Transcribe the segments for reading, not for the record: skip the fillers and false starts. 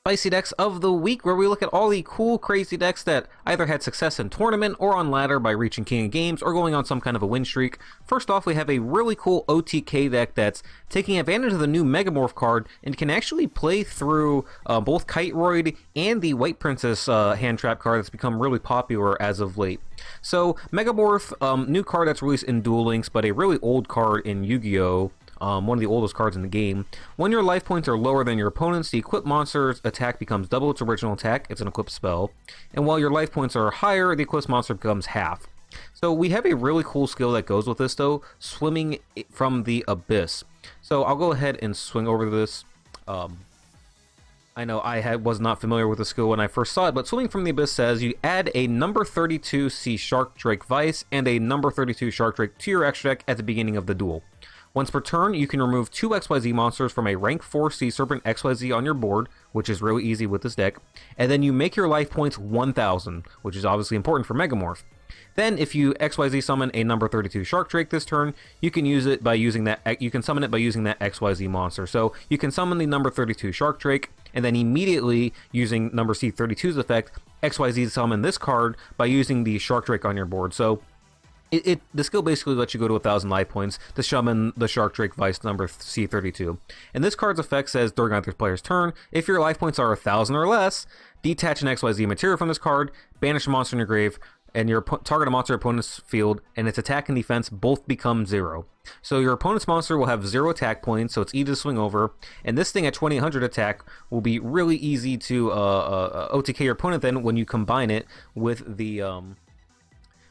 Spicy Decks of the Week, where we look at all the cool, crazy decks that either had success in tournament or on ladder by reaching King of Games or going on some kind of a win streak. First off, we have a really cool OTK deck that's taking advantage of the new Megamorph card and can actually play through both Kiteroid and the White Princess hand trap card that's become really popular as of late. So, Megamorph, new card that's released in Duel Links, but a really old card in Yu-Gi-Oh! One of the oldest cards in the game. When your life points are lower than your opponent's, the equipped monster's attack becomes double its original attack. It's an equipped spell. And while your life points are higher, the equipped monster becomes half. So we have a really cool skill that goes with this though, swimming from the abyss. So I'll go ahead and swing over this. I know I was not familiar with the skill when I first saw it, but Swimming from the Abyss says you add a number 32 Sea Shark Drake Vice and a number 32 Shark Drake to your extra deck at the beginning of the duel. Once per turn, you can remove 2 XYZ monsters from a rank 4 Sea Serpent XYZ on your board, which is really easy with this deck, and then you make your life points 1000, which is obviously important for Megamorph. Then, if you XYZ summon a number 32 Shark Drake this turn, you can use it by using that. You can summon it by using that XYZ monster. So you can summon the number 32 Shark Drake, and then immediately using number C32's effect, XYZ summon this card by using the Shark Drake on your board. So the skill basically lets you go to 1000 life points to summon the Shark Drake Vice number C32. And this card's effect says during either player's turn, if your life points are 1000 or less, detach an XYZ material from this card, banish a monster in your grave, and your target a monster opponent's field, and its attack and defense both become 0. So your opponent's monster will have 0 attack points, so it's easy to swing over, and this thing at 2800 attack will be really easy to OTK your opponent then when you combine it with the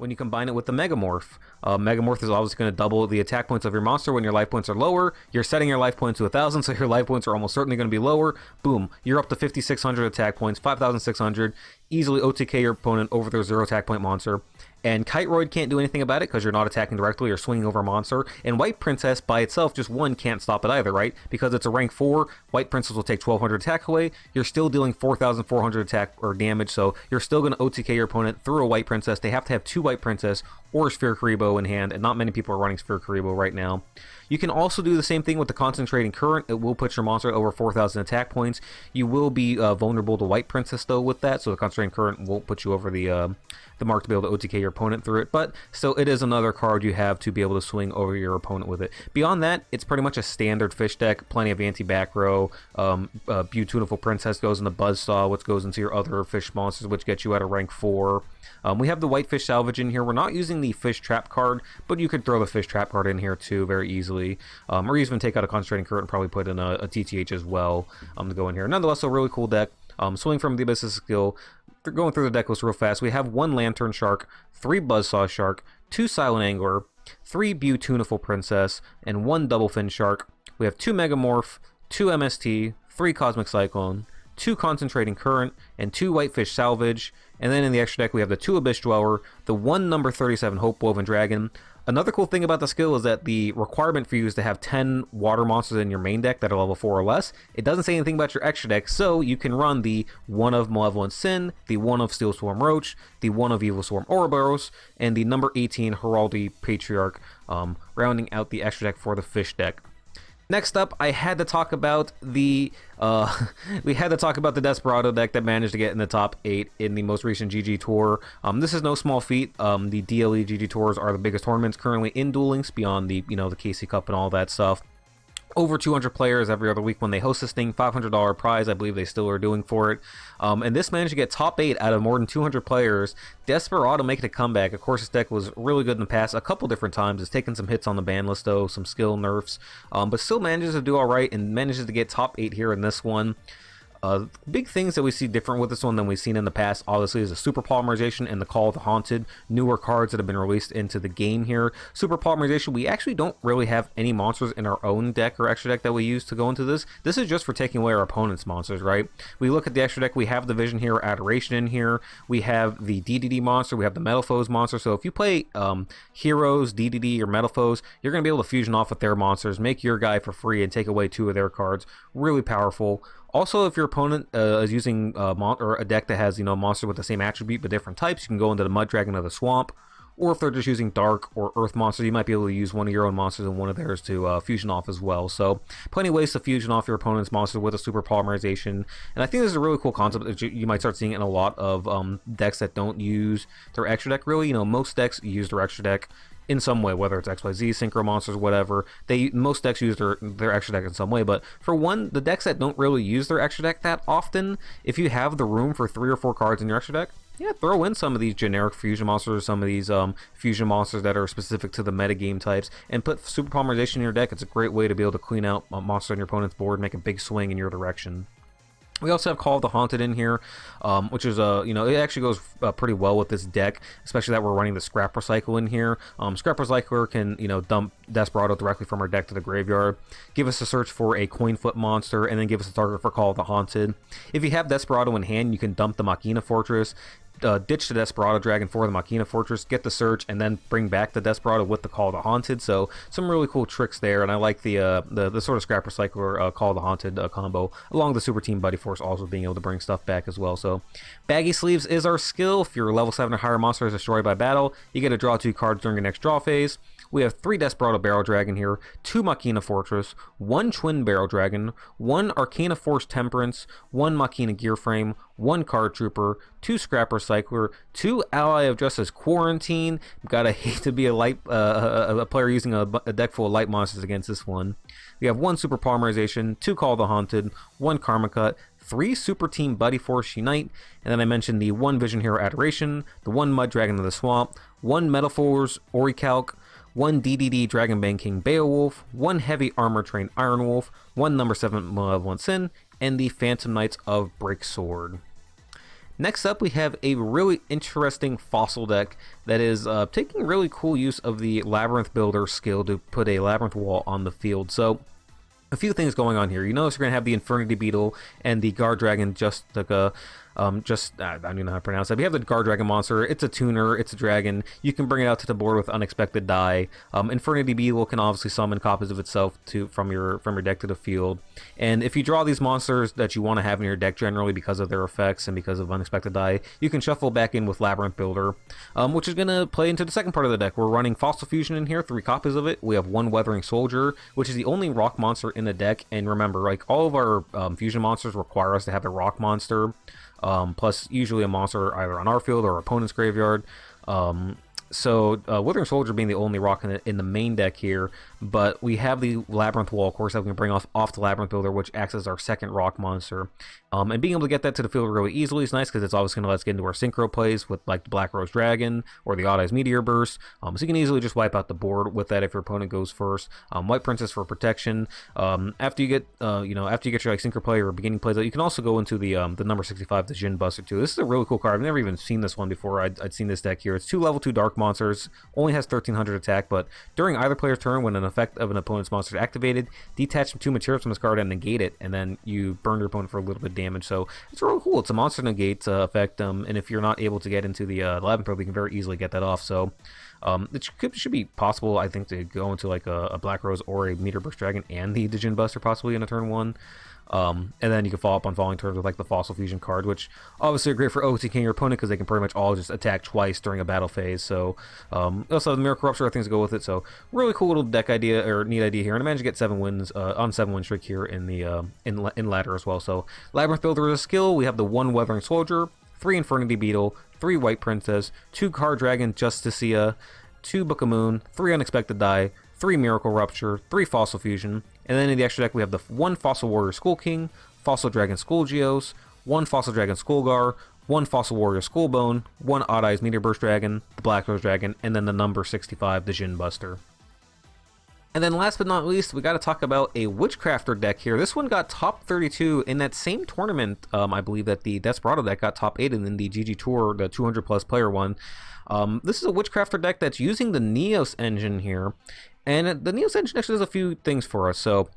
Megamorph. Megamorph is obviously going to double the attack points of your monster when your life points are lower. You're setting your life points to 1000, so your life points are almost certainly going to be lower. Boom, you're up to 5600 attack points, 5600. Easily OTK your opponent over their 0 attack point monster. And Kiteroid can't do anything about it because you're not attacking directly or swinging over a monster. And White Princess by itself, just one, can't stop it either, right? Because it's a rank 4, White Princess will take 1200 attack away. You're still dealing 4400 attack or damage, so you're still going to OTK your opponent through a White Princess. They have to have 2 White Princess or Sphere Karibo in hand, and not many people are running Sphere Karibo right now. You can also do the same thing with the Concentrating Current. It will put your monster over 4000 attack points. You will be vulnerable to White Princess though with that, so the Concentrating Current won't put you over the mark to be able to OTK your opponent through it, but still it is another card you have to be able to swing over your opponent with it. Beyond that, it's pretty much a standard fish deck, plenty of anti-back row, Beautiful Princess goes in the Buzzsaw, which goes into your other fish monsters, which gets you at a rank 4. We have the Whitefish Salvage in here. We're not using the Fish Trap card, but you could throw the Fish Trap card in here too very easily. Or even take out a Concentrating Current and probably put in a TTH as well to go in here. Nonetheless, a really cool deck. Swing from the Abyss is a skill. Going through the deck list real fast, we have 1 Lantern Shark, 3 Buzzsaw Shark, 2 Silent Angler, 3 Beautiful Princess, and 1 Double Fin Shark. We have 2 Megamorph, 2 MST, 3 Cosmic Cyclone, 2 Concentrating Current, and 2 Whitefish Salvage. And then in the extra deck, we have the 2 Abyss Dweller, the 1 number 37 Hope Woven Dragon. Another cool thing about the skill is that the requirement for you is to have 10 water monsters in your main deck that are level 4 or less. It doesn't say anything about your extra deck, so you can run the 1 of Malevolent Sin, the 1 of Steel Swarm Roach, the 1 of Evil Swarm Ouroboros, and the number 18 Heraldry Patriarch, rounding out the extra deck for the fish deck. Next up, I had to talk about the Desperado deck that managed to get in the top 8 in the most recent GGToor. This is no small feat. The DLE GGTours are the biggest tournaments currently in Duel Links beyond the the KC Cup and all that stuff. Over 200 players every other week when they host this thing, $500 prize I believe they still are doing for it. And this managed to get top 8 out of more than 200 players. Desperado making a comeback. Of course, this deck was really good in the past a couple different times. It's taken some hits on the ban list though, some skill nerfs, but still manages to do alright and manages to get top 8 here in this one. Big things that we see different with this one than we've seen in the past, obviously, is a Super Polymerization and the Call of the Haunted, newer cards that have been released into the game here. Super Polymerization, we actually don't really have any monsters in our own deck or extra deck that we use to go into this. This is just for taking away our opponent's monsters, right? We look at the extra deck, we have the Vision here, Adoration in here, we have the DDD monster, we have the Metal Foes monster, so if you play Heroes, DDD, or Metal Foes, you're going to be able to fusion off with their monsters, make your guy for free, and take away 2 of their cards. Really powerful. Also, if your opponent is using a deck that has monster with the same attribute but different types, you can go into the Mud Dragon of the Swamp, or if they're just using Dark or Earth monsters, you might be able to use one of your own monsters and one of theirs to fusion off as well. So plenty of ways to fusion off your opponent's monster with a super polymerization, and I think this is a really cool concept that you might start seeing in a lot of decks that don't use their extra deck really. You know, most decks use their extra deck in some way, whether it's XYZ, Synchro Monsters, whatever. Most decks use their extra deck in some way, but for one, the decks that don't really use their extra deck that often, if you have the room for 3 or 4 cards in your extra deck, yeah, throw in some of these generic fusion monsters, some of these fusion monsters that are specific to the metagame types, and put Super Polymerization in your deck. It's a great way to be able to clean out a monster on your opponent's board, make a big swing in your direction. We also have Call of the Haunted in here, which is you know, it actually goes pretty well with this deck, especially that we're running the Scrap Recycle in here. Scrap Recycler can, you know, dump Desperado directly from our deck to the graveyard, give us a search for a Coinfoot monster, and then give us a target for Call of the Haunted. If you have Desperado in hand, you can dump the Machina Fortress, ditch the Desperado Dragon for the Machina Fortress, get the search, and then bring back the Desperado with the Call of the Haunted. So some really cool tricks there, and I like the sort of Scrap Recycler Call of the Haunted combo, along with the Super Team Buddy Force also being able to bring stuff back as well. So Baggy Sleeves is our skill. If your level 7 or higher monster is destroyed by battle, you get to draw 2 cards during your next draw phase. We have 3 Desperado Barrel Dragon here, 2 Machina Fortress, 1 Twin Barrel Dragon, 1 Arcana Force Temperance, 1 Machina Gear Frame, 1 Card Trooper, 2 Scrap Recycler, 2 Ally of Justice Quarantine. Gotta hate to be a player using a deck full of light monsters against this one. We have 1 Super Polymerization, 2 Call of the Haunted, 1 Karma Cut, 3 Super Team Buddy Force Unite, and then I mentioned the 1 Vision Hero Adoration, the 1 Mud Dragon of the Swamp, 1 Metal Force Orichalc, 1 DDD Dragonbane King Beowulf, 1 Heavy Armor Train Iron Wolf, 1 number 7 Malevolent Sin, and the Phantom Knights of Breaksword. Next up, we have a really interesting fossil deck that is taking really cool use of the Labyrinth Builder skill to put a Labyrinth Wall on the field. So a few things going on here. You notice you're going to have the Infernity Beetle and the Guard Dragon just like a I don't even know how to pronounce that. We have the Guard Dragon monster. It's a tuner. It's a dragon. You can bring it out to the board with Unexpected Die. Infernity Beetle can obviously summon copies of itself from your deck to the field. And if you draw these monsters that you want to have in your deck generally because of their effects and because of Unexpected Die, you can shuffle back in with Labyrinth Builder, which is going to play into the second part of the deck. We're running Fossil Fusion in here, 3 copies of it. We have 1 Weathering Soldier, which is the only rock monster in the deck. And remember, like all of our fusion monsters require us to have a rock monster. Plus usually a monster either on our field or opponent's graveyard. So Withering Soldier being the only rock in the main deck here, but we have the Labyrinth Wall, of course, that we can bring off the Labyrinth Builder, which acts as our second rock monster. And being able to get that to the field really easily is nice because it's always going to let us get into our synchro plays with like the Black Rose Dragon or the Odd Eyes Meteor Burst. So you can easily just wipe out the board with that if your opponent goes first. White Princess for protection. After you get your like synchro play or beginning plays out, you can also go into the number 65, the Jin Buster too. This is a really cool card. I've never even seen this one before. I'd seen this deck here. It's 2 level 2 dark monsters, only has 1300 attack, but during either player's turn when an effect of an opponent's monster is activated, detach 2 materials from this card and negate it, and then you burn your opponent for a little bit of damage. So it's really cool. It's a monster negate effect, and if you're not able to get into the Labyrinth Probe, you can very easily get that off. So it should be possible, I think, to go into like a Black Rose or a Meteor Burst Dragon and the Djinn Buster possibly in a turn 1. And then you can follow up on following turns with like the Fossil Fusion card, which obviously are great for OTKing your opponent because they can pretty much all just attack twice during a battle phase. So also have the Miracle Rupture, things to go with it. So really cool little deck idea or neat idea here. And I managed to get 7 wins on 7-win streak here in the in ladder as well. So Labyrinth Builder is a skill. We have the 1 Weathering Soldier, 3 Infernity Beetle, 3 White Princess, 2 Card Dragon Justicia, 2 Book of Moon, 3 Unexpected Die, 3 Miracle Rupture, 3 Fossil Fusion, and then in the extra deck we have the 1 Fossil Warrior Skull King, Fossil Dragon Skull Geos, 1 Fossil Dragon Skullgar, 1 Fossil Warrior Skullbone, 1 Odd Eyes Meteor Burst Dragon, the Black Rose Dragon, and then the number 65, the Jin Buster. And then last but not least, we got to talk about a Witchcrafter deck here. This one got top 32 in that same tournament. I believe that the Desperado deck got top 8 in the GGToor, the 200 plus player one. This is a Witchcrafter deck that's using the Neos engine here. And the Neos engine actually does a few things for us. So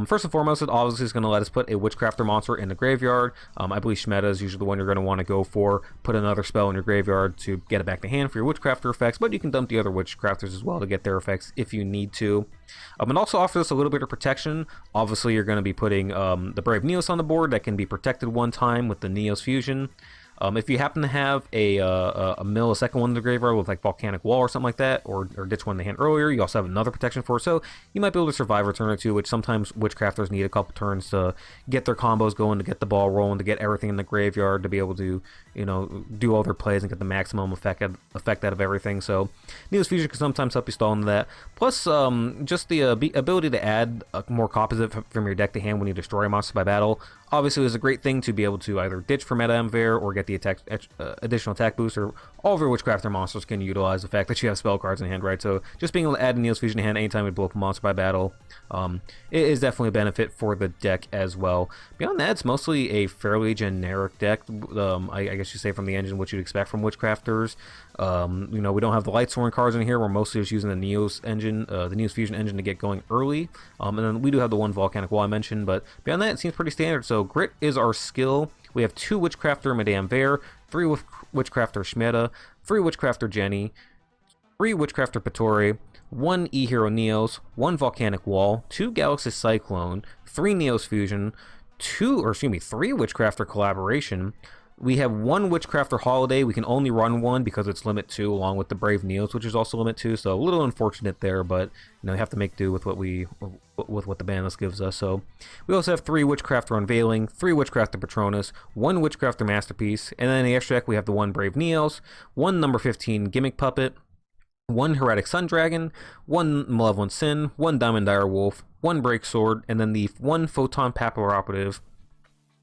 first and foremost, it obviously is going to let us put a Witchcrafter monster in the graveyard. I believe Shmeta is usually the one you're going to want to go for. Put another spell in your graveyard to get it back to hand for your Witchcrafter effects, but you can dump the other Witchcrafters as well to get their effects if you need to. It also offers us a little bit of protection. Obviously, you're going to be putting the Brave Neos on the board that can be protected one time with the Neos Fusion. If you happen to have a mill a second one in the graveyard with like Volcanic Wall or something like that, or ditch one in the hand earlier, you also have another protection for it, so you might be able to survive a turn or two, which sometimes Witchcrafters need a couple turns to get their combos going, to get the ball rolling, to get everything in the graveyard, to be able to, you know, do all their plays and get the maximum effect out of everything. So Neo's Fusion can sometimes help you stall into that. Plus, just the ability to add more copies from your deck to hand when you destroy a monster by battle. Obviously, is a great thing to be able to either ditch for meta MVR or get the additional attack boost, or all of your Witchcrafter monsters can utilize the fact that you have spell cards in hand, right? So just being able to add Neo's Fusion to hand anytime you blow up a monster by battle, it is definitely a benefit for the deck as well. Beyond that, it's mostly a fairly generic deck, I guess you say, from the engine, what you'd expect from Witchcrafters. You know, we don't have the Light Soaring cards in here. We're mostly just using the Neo's engine, the Neo's Fusion engine to get going early. And then we do have the one Volcanic Wall I mentioned, but beyond that, it seems pretty standard. So Grit is our skill. We have 2 Witchcrafter Madame Vare, 3 Witchcrafter Schmeta, 3 Witchcrafter Jenny, 3 Witchcrafter Petore, 1 E-Hero Neos, 1 Volcanic Wall, 2 Galaxy Cyclone, 3 Neos Fusion, 3 Witchcrafter Collaboration. We have 1 Witchcrafter Holiday. We can only run 1 because it's limit 2, along with the Brave Neos, which is also limit 2. So a little unfortunate there, but you know, you have to make do with what the ban list gives us. So we also have 3 Witchcrafter Unveiling, 3 Witchcrafter Patronus, 1 Witchcrafter Masterpiece, and then in the extra deck we have the 1 Brave Neos, 1 number 15 Gimmick Puppet, 1 Heretic Sun Dragon, 1 Malevolent Sin, 1 Diamond Dire Wolf, 1 Break Sword, and then the 1 Photon Papillon Operative,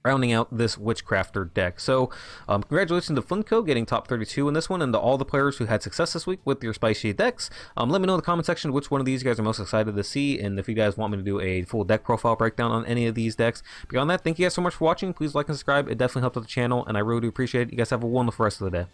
rounding out this Witchcrafter deck. So congratulations to Flinco getting top 32 in this one, and to all the players who had success this week with your Spicy decks. Let me know in the comment section which one of these you guys are most excited to see, and if you guys want me to do a full deck profile breakdown on any of these decks. Beyond that, thank you guys so much for watching. Please like and subscribe. It definitely helps out the channel, and I really do appreciate it. You guys have a wonderful rest of the day.